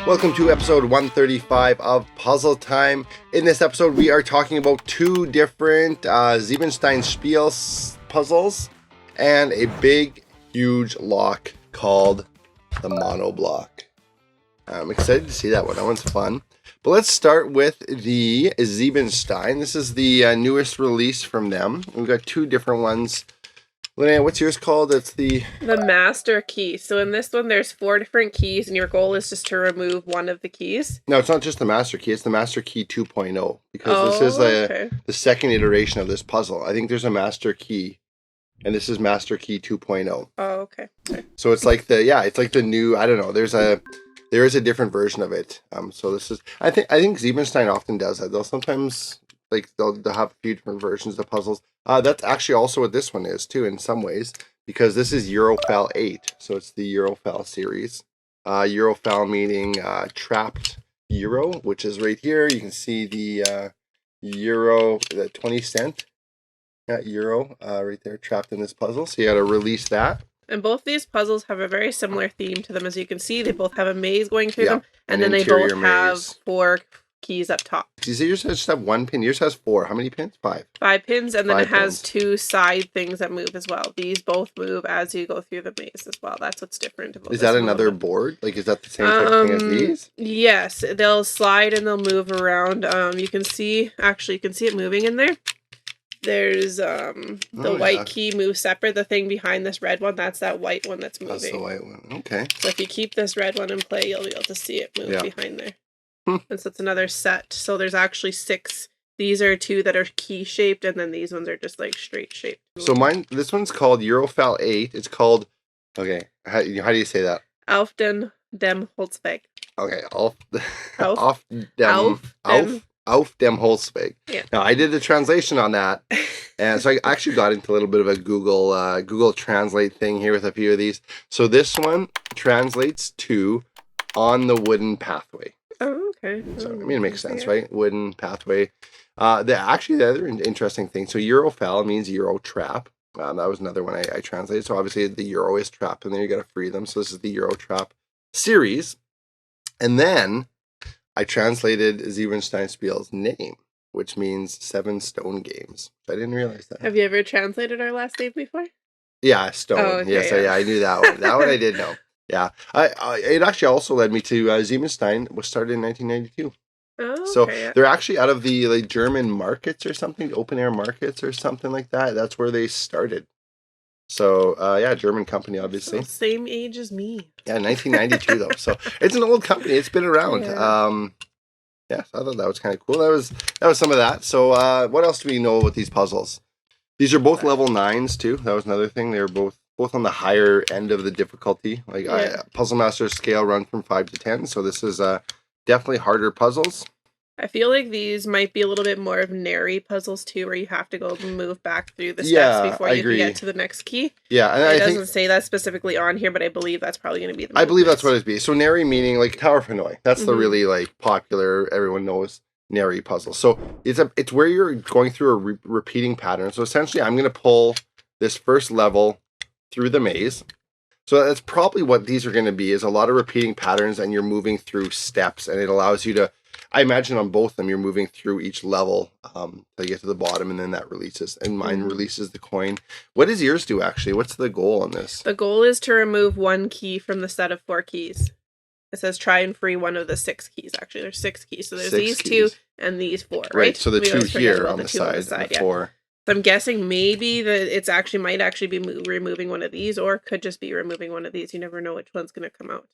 Welcome to episode 135 of Puzzle Time. In this episode, we are talking about two different Siebenstein Spiele puzzles and a big, huge lock called the Monoblock. I'm excited to see that one. That one's fun. But let's start with the Siebenstein. This is the newest release from them. We've got two different ones. Linnea, what's yours called? It's the master key. So in this one, there's 4 different keys, and your goal is just to remove one of the keys. No, it's not just the master key. It's the master key 2.0 because this is the second iteration of this puzzle. I think there's a master key, and this is master key 2.0. Oh, okay. So it's like the new. I don't know. There is a different version of it. So this is. I think Siebenstein often does that. They'll sometimes they'll have a few different versions of puzzles. That's actually also what this one is too, in some ways, because this is Eurofalle 8. So it's the Eurofalle series. Eurofalle meaning trapped euro, which is right here. You can see the euro, the 20-cent euro right there, trapped in this puzzle. So you got to release that. And both these puzzles have a very similar theme to them. As you can see, they both have a maze going through them, and then they both have 4 keys up top. You see, yours just have 1 pin. Yours has 4. How many pins? 5. 5 pins, and then it has 2 side things that move as well. These both move as you go through the maze as well. That's what's different about Is that another board? Like, is that the same type of thing as these? Yes, they'll slide and they'll move around. You can see it moving in there. There's the white key moves separate. The thing behind this red one, that's that white one that's moving. That's the white one. Okay. So if you keep this red one in play, you'll be able to see it move behind there. And so it's another set. So there's actually 6. These are 2 that are key shaped, and then these ones are just like straight shaped. So this one's called Eurofalle 8. It's called, okay, how do you say that? Auf dem Holzweg. Okay, auf dem Holzweg. Yeah. Now I did the translation on that, and so I actually got into a little bit of a Google Translate thing here with a few of these. So this one translates to on the wooden pathway. Oh, okay. So I mean, it makes sense, right? Wooden pathway. The other interesting thing. So Eurofalle means Euro trap. That was another one I translated. So obviously the Euro is trapped in there. You got to free them. So this is the Euro trap series, and then I translated Siebenstein Spiele's name, which means 7 stone games. I didn't realize that. Have you ever translated our last name before? Yeah, stone. Oh, okay, yes, I knew that one. That one I did know. Yeah, it actually also led me to Siebenstein was started in 1992. Oh, okay, so they're actually out of the German markets or something, open air markets or something like that. That's where they started. So German company, obviously. So same age as me. Yeah, 1992 though. So it's an old company. It's been around. Yeah. So I thought that was kind of cool. That was some of that. So what else do we know about these puzzles? These are both level 9s too. That was another thing. They were both on the higher end of the difficulty. Puzzle Master scale run from 5 to 10. So this is definitely harder puzzles. I feel like these might be a little bit more of nary puzzles too, where you have to go move back through the steps before you can get to the next key. Yeah, and it doesn't say that specifically on here, but I believe that's probably going to be the. I believe that's what it'd be. So nary meaning like Tower of Hanoi. That's the really popular, everyone knows nary puzzle. So it's where you're going through a repeating pattern. So essentially, I'm going to pull this first level through the maze. So that's probably what these are going to be, is a lot of repeating patterns, and you're moving through steps, and it allows you to, I imagine on both of them, you're moving through each level to get to the bottom, and then that releases, and mine releases the coin. What does yours do, actually? What's the goal on this? The goal is to remove 1 key from the set of 4 keys. It says try and free one of the 6 keys. Actually, there's 6 keys. So there's these keys. 2 and these 4, right? So the 2 here on the side, the 4. So I'm guessing maybe that it's might actually be removing one of these, or could just be removing one of these. You never know which one's going to come out.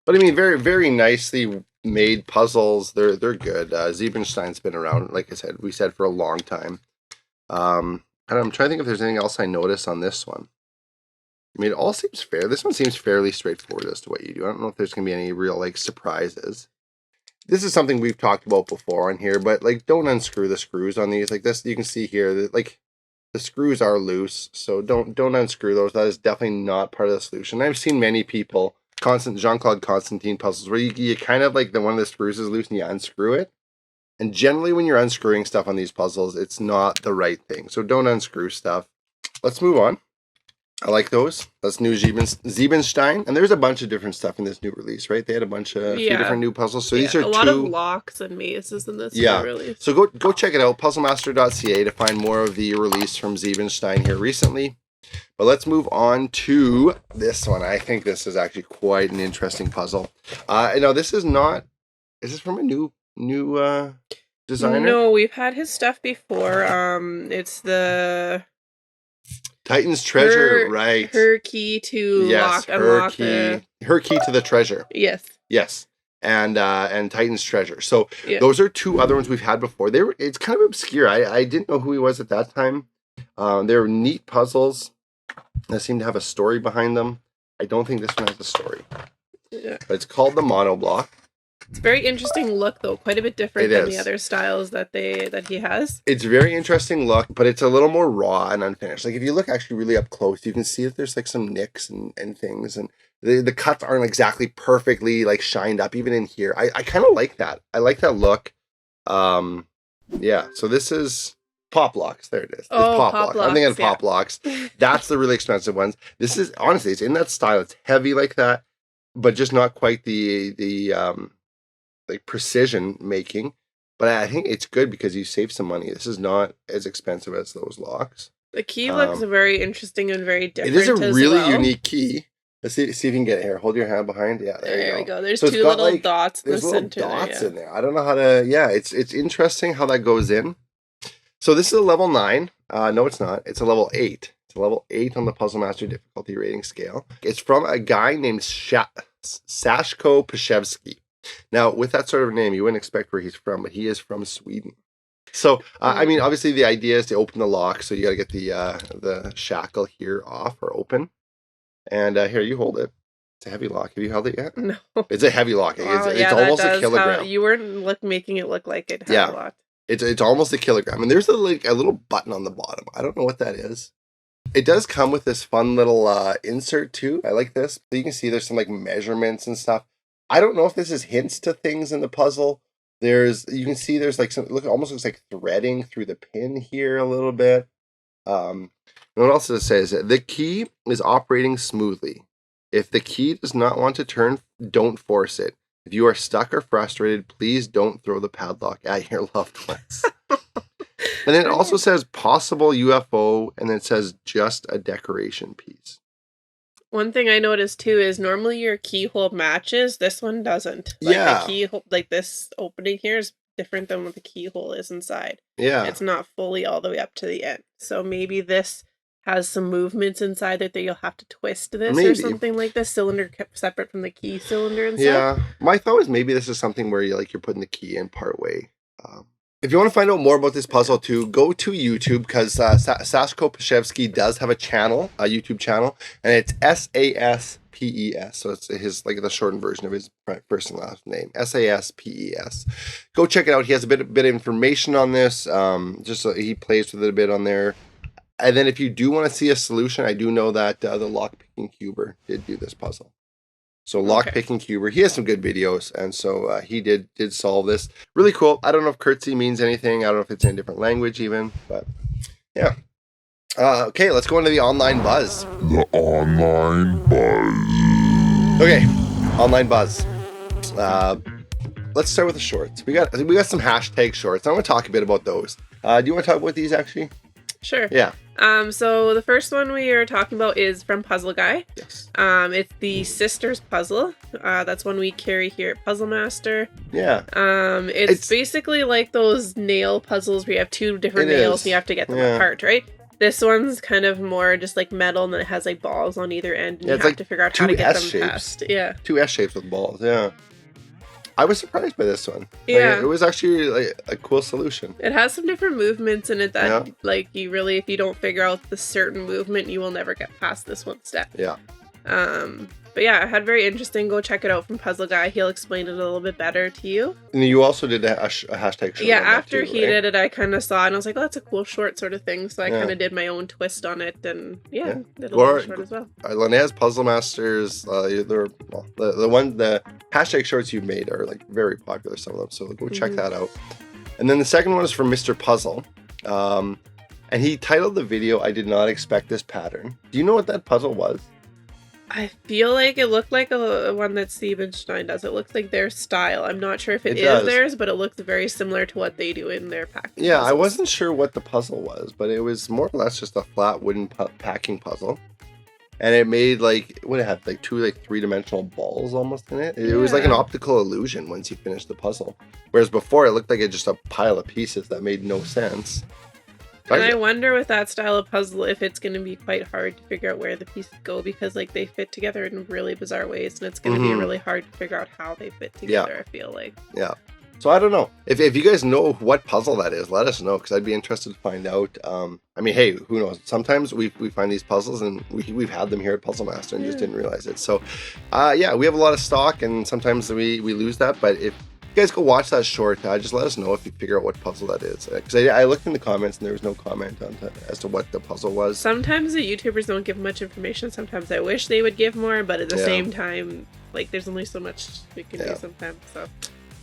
But I mean, very, very nicely made puzzles. They're good. Siebenstein's been around, like I said, for a long time. And I'm trying to think if there's anything else I noticed on this one. I mean, it all seems fair. This one seems fairly straightforward as to what you do. I don't know if there's going to be any real surprises. This is something we've talked about before on here, but don't unscrew the screws on these. Like this, you can see here that the screws are loose, so don't unscrew those. That is definitely not part of the solution. I've seen many people, Jean-Claude Constantine puzzles, where you kind of one of the screws is loose and you unscrew it. And generally when you're unscrewing stuff on these puzzles, it's not the right thing. So don't unscrew stuff. Let's move on. I like those. That's new Siebenstein. And there's a bunch of different stuff in this new release, right? They had a few different new puzzles. So these are a lot of locks and mazes in this new release. So go check it out, puzzlemaster.ca, to find more of the release from Siebenstein here recently. But let's move on to this one. I think this is actually quite an interesting puzzle. No, this is not... Is this from a new designer? No, we've had his stuff before. It's the... Titan's Treasure, right. Her key to unlock her key to the treasure. Yes. And Titan's Treasure. So those are two other ones we've had before. It's kind of obscure. I didn't know who he was at that time. They're neat puzzles that seem to have a story behind them. I don't think this one has a story. Yeah. But it's called the Monoblock. It's a very interesting look, though. Quite a bit different than the other styles that he has. It's a very interesting look, but it's a little more raw and unfinished. Like, if you look actually really up close, you can see that there's like some nicks and things, and the cuts aren't exactly perfectly like shined up even in here. I kind of like that. I like that look. Yeah. So this is Pop Locks. There it is. It's Pop Locks. I'm thinking of Pop Locks. That's the really expensive ones. This is, honestly, it's in that style. It's heavy like that, but just not quite the like precision making. But I think it's good because you save some money. This is not as expensive as those locks. The key looks very interesting and very different. It is a really unique key. Let's see if you can get it here. Hold your hand behind. Yeah, there we go. There's so two little dots in the center. There's little dots in there. I don't know how to... Yeah, it's interesting how that goes in. So this is a level 9. No, it's not. It's a level 8. It's a level 8 on the Puzzle Master difficulty rating scale. It's from a guy named Sashko Peshevski. Now, with that sort of name, you wouldn't expect where he's from, but he is from Sweden. So, I mean, obviously the idea is to open the lock, so you got to get the shackle here off or open. And here, you hold it. It's a heavy lock. Have you held it yet? No. It's a heavy lock. Wow, it's almost a kilogram. You weren't making it look like it had a lock. It's almost a kilogram. And there's a little button on the bottom. I don't know what that is. It does come with this fun little insert too. I like this. So you can see there's some like measurements and stuff. I don't know if this is hints to things in the puzzle. You can see there's like some, almost looks like threading through the pin here a little bit. And what else does it say? Is that the key is operating smoothly. If the key does not want to turn, don't force it. If you are stuck or frustrated, please don't throw the padlock at your loved ones. And then it also says possible UFO, and then it says just a decoration piece. One thing I noticed too is normally your keyhole matches. This one doesn't. The keyhole, like this opening here, is different than what the keyhole is inside. Yeah. It's not fully all the way up to the end. So maybe this has some movements inside it that you'll have to twist this or something like this. Cylinder kept separate from the key cylinder and stuff. Yeah. My thought was maybe this is something where you're putting the key in part way. If you want to find out more about this puzzle too, go to YouTube, because Sashko Peshevski does have a channel, a YouTube channel, and it's SASPES. So it's his the shortened version of his first and last name, SASPES. Go check it out. He has a bit of information on this. Just so he plays with it a bit on there. And then if you do want to see a solution, I do know that the Lockpicking Cuber did do this puzzle. So Lockpicking Cuber, he has some good videos, and so he did solve this. Really cool. I don't know if curtsy means anything. I don't know if it's in a different language even, but yeah. Okay, let's go into the online buzz. The online buzz. Okay, online buzz. Let's start with the shorts. We got some hashtag shorts. I want to talk a bit about those. Do you want to talk about these actually? Sure. Yeah. So the first one we are talking about is from Puzzle Guy. Yes. It's the Sisters puzzle. That's one we carry here at Puzzle Master. Yeah. It's basically like those nail puzzles where you have two different nails and you have to get them apart, right? This one's kind of more just like metal, and then it has like balls on either end, and you have to figure out how to get them past. Yeah. 2 S shapes with balls. Yeah. I was surprised by this one. Yeah. It was actually a cool solution. It has some different movements in it that you really, if you don't figure out the certain movement, you will never get past this one step. Yeah. But yeah, it had very interesting. Go check it out from Puzzle Guy. He'll explain it a little bit better to you. And you also did a hashtag short. Yeah, after he did it, I kind of saw it and I was like, oh, that's a cool short sort of thing. So I kind of did my own twist on it, and did a little short as well. Linnea's Puzzle Masters, the hashtag shorts you made are very popular, some of them. So go check that out. And then the second one is from Mr. Puzzle. And he titled the video, "I did not expect this pattern." Do you know what that puzzle was? I feel like it looked like a one that Siebenstein does. It looks like their style. I'm not sure if it is theirs, but it looks very similar to what they do in their packing Yeah, puzzles. I wasn't sure what the puzzle was, but it was more or less just a flat wooden packing puzzle. And it made like, what it had, like two like 3-dimensional balls almost in it. It was like an optical illusion once you finished the puzzle. Whereas before it looked like just a pile of pieces that made no sense. And I wonder with that style of puzzle if it's going to be quite hard to figure out where the pieces go, because like they fit together in really bizarre ways, and it's going to be really hard to figure out how they fit together, I feel like. Yeah. So I don't know. If you guys know what puzzle that is, let us know, because I'd be interested to find out. I mean, hey, who knows? Sometimes we find these puzzles and we've had them here at Puzzle Master and just didn't realize it. So yeah, we have a lot of stock, and sometimes we lose that. But if you guys go watch that short, just let us know if you figure out what puzzle that is. Because I looked in the comments and there was no comment as to what the puzzle was. Sometimes the YouTubers don't give much information. Sometimes I wish they would give more, but at the same time, like there's only so much we can do sometimes.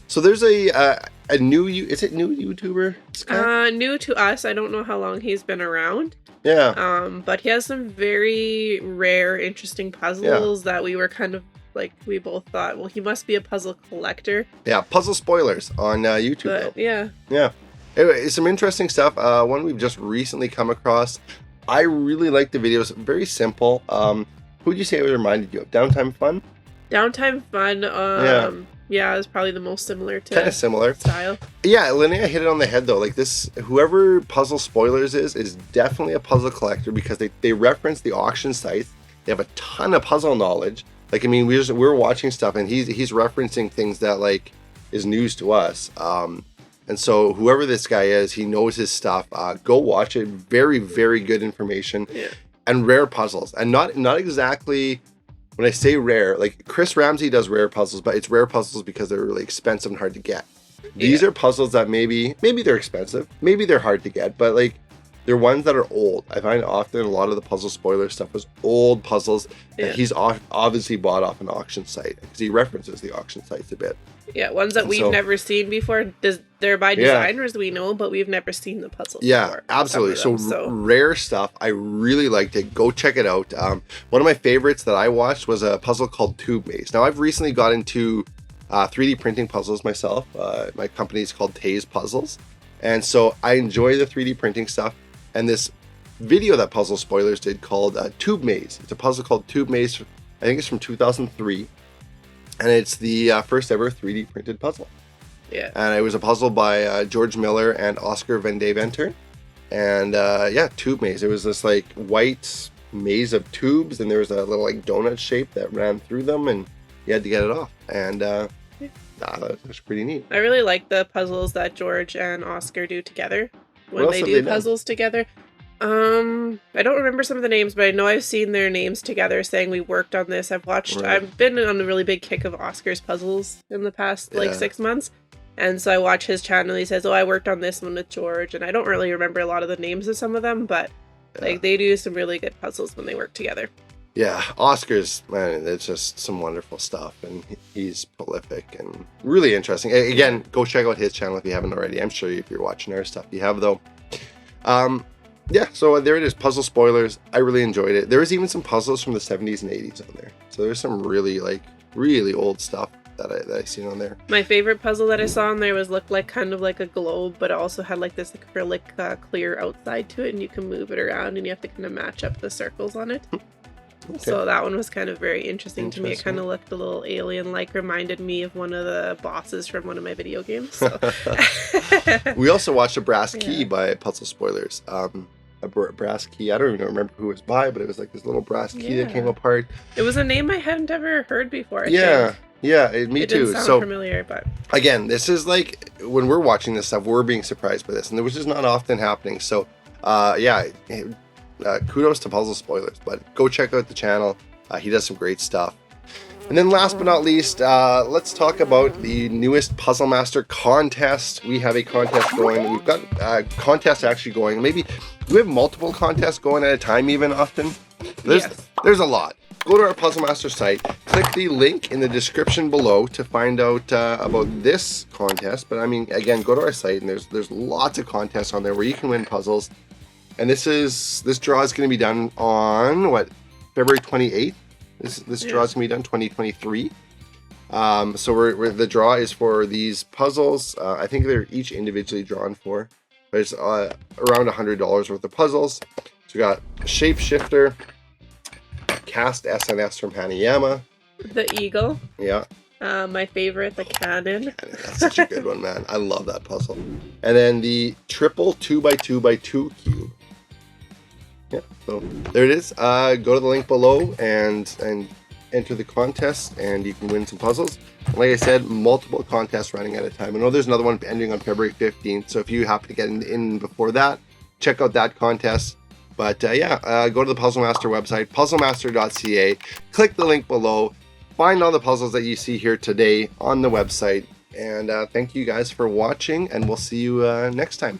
So there's a new is it new YouTuber? New to us. I don't know how long he's been around. Yeah. But he has some very rare, interesting puzzles that we were kind of like, we both thought, well, he must be a puzzle collector. Yeah, Puzzle Spoilers on YouTube. But, yeah. Anyway, some interesting stuff. One we've just recently come across. I really like the videos. Very simple. Who would you say it reminded you of? Downtime Fun? Downtime Fun. Yeah, it's probably the most similar to kind of similar style. Yeah, Linnea hit it on the head though. Like this, whoever Puzzle Spoilers is definitely a puzzle collector, because they reference the auction sites. They have a ton of puzzle knowledge. Like, I mean, we're watching stuff and he's referencing things that like is news to us. And so whoever this guy is, he knows his stuff. Go watch it. Very, very good information. Yeah. And rare puzzles. And not exactly, when I say rare, like Chris Ramsey does rare puzzles, but it's rare puzzles because they're really expensive and hard to get. These are puzzles that maybe they're expensive, maybe they're hard to get, but like they're ones that are old. I find often a lot of the Puzzle Spoiler stuff was old puzzles that he's obviously bought off an auction site, because he references the auction sites a bit. Yeah, ones that we've never seen before. They're by designers we know, but we've never seen the puzzles before. Absolutely. So rare stuff. I really liked it. Go check it out. One of my favorites that I watched was a puzzle called Tube Maze. Now, I've recently got into 3D printing puzzles myself. My company is called Taze Puzzles. And so I enjoy the 3D printing stuff. And this video that Puzzle Spoilers did called Tube Maze. It's a puzzle called Tube Maze. I think it's from 2003. And it's the first ever 3D printed puzzle. Yeah. And it was a puzzle by George Miller and Oscar Van Deventer. And Tube Maze. It was this like white maze of tubes, and there was a little like donut shape that ran through them, and you had to get it off. And that was pretty neat. I really like the puzzles that George and Oscar do together when they do puzzles together. I don't remember some of the names, but I know I've seen their names together saying we worked on this. I've been on a really big kick of Oscar's puzzles in the past 6 months. And so I watch his channel. He says, I worked on this one with George. And I don't really remember a lot of the names of some of them, but like they do some really good puzzles when they work together. Yeah, Oscar's, man, it's just some wonderful stuff, and he's prolific and really interesting. Again, go check out his channel if you haven't already. I'm sure if you're watching our stuff, you have, though. So there it is, Puzzle Spoilers. I really enjoyed it. There was even some puzzles from the 70s and 80s on there. So there's some really old stuff that I seen on there. My favorite puzzle that I saw on there looked like kind of like a globe, but it also had like this acrylic clear outside to it, and you can move it around, and you have to kind of match up the circles on it. Okay. So that one was kind of very interesting to me. It kind of looked a little alien-like, reminded me of one of the bosses from one of my video games. So. We also watched a brass key by Puzzle Spoilers. A brass key. I don't even remember who it was by, but it was like this little brass key that came apart. It was a name I hadn't ever heard before. Me too. It didn't sound familiar, but again, this is like when we're watching this stuff, we're being surprised by this, and which is not often happening. So, kudos to Puzzle Spoilers, but go check out the channel. He does some great stuff. And then last but not least, let's talk about the newest Puzzle Master contest. We have a contest going. We've got a contest actually going. Maybe we have multiple contests going at a time even often. There's a lot. Go to our Puzzle Master site, click the link in the description below to find out about this contest. But I mean, again, go to our site, and there's lots of contests on there where you can win puzzles. And this draw is going to be done on February 28th. This draw is going to be done 2023. So the draw is for these puzzles. I think they're each individually drawn for, but it's around $100 worth of puzzles. So we got Shapeshifter, Cast SNS from Hanayama, the Eagle. Yeah. My favorite, the Cannon. That's such a good one, man. I love that puzzle. And then the triple 2x2x2 cube. Yeah, so there it is. Go to the link below and enter the contest, and you can win some puzzles. And like I said, multiple contests running at a time. I know there's another one ending on February 15th, so if you happen to get in before that, check out that contest. But go to the Puzzle Master website, puzzlemaster.ca, click the link below, find all the puzzles that you see here today on the website, and thank you guys for watching, and we'll see you next time.